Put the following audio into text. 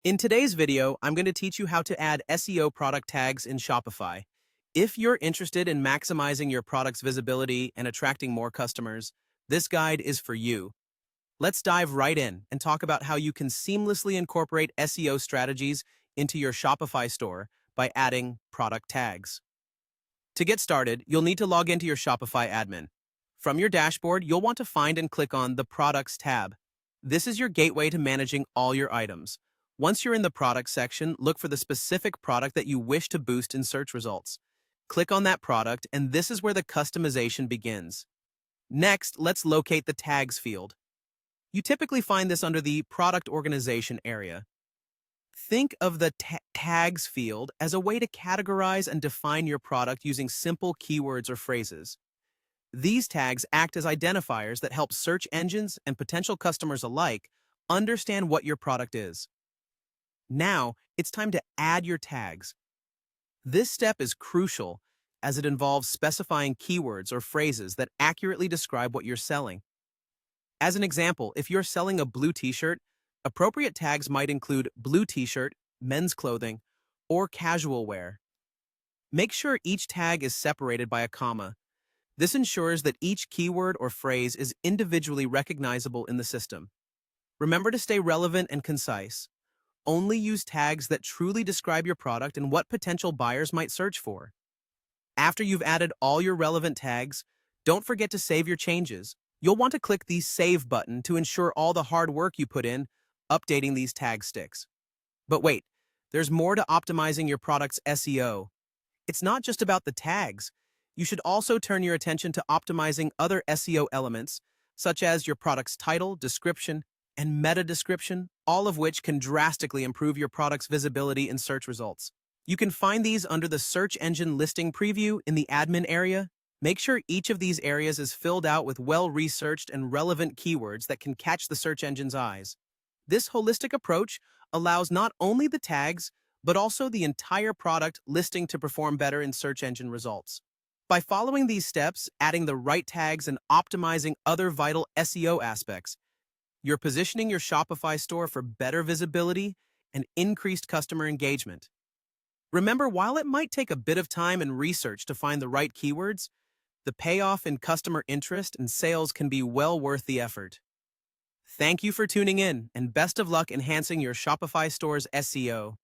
In today's video, I'm going to teach you how to add SEO product tags in Shopify. If you're interested in maximizing your product's visibility and attracting more customers, this guide is for you. Let's dive right in and talk about how you can seamlessly incorporate SEO strategies into your Shopify store by adding product tags. To get started, you'll need to log into your Shopify admin. From your dashboard, you'll want to find and click on the Products tab. This is your gateway to managing all your items. Once you're in the Products section, look for the specific product that you wish to boost in search results. Click on that product, and this is where the customization begins. Next, let's locate the Tags field. You typically find this under the Product Organization area. Think of the Tags field as a way to categorize and define your product using simple keywords or phrases. These tags act as identifiers that help search engines and potential customers alike understand what your product is. Now, it's time to add your tags. This step is crucial as it involves specifying keywords or phrases that accurately describe what you're selling. As an example, if you're selling a blue t-shirt, appropriate tags might include blue t-shirt, men's clothing, or casual wear. Make sure each tag is separated by a comma. This ensures that each keyword or phrase is individually recognizable in the system. Remember to stay relevant and concise. Only use tags that truly describe your product and what potential buyers might search for. After you've added all your relevant tags, don't forget to save your changes. You'll want to click the Save button to ensure all the hard work you put in updating these tag sticks. But wait, there's more to optimizing your product's SEO. It's not just about the tags. You should also turn your attention to optimizing other SEO elements, such as your product's title, description, and meta description, all of which can drastically improve your product's visibility in search results. You can find these under the Search Engine Listing Preview in the admin area. Make sure each of these areas is filled out with well-researched and relevant keywords that can catch the search engine's eyes. This holistic approach allows not only the tags, but also the entire product listing to perform better in search engine results. By following these steps, adding the right tags and optimizing other vital SEO aspects, you're positioning your Shopify store for better visibility and increased customer engagement. Remember, while it might take a bit of time and research to find the right keywords, the payoff in customer interest and sales can be well worth the effort. Thank you for tuning in, and best of luck enhancing your Shopify store's SEO.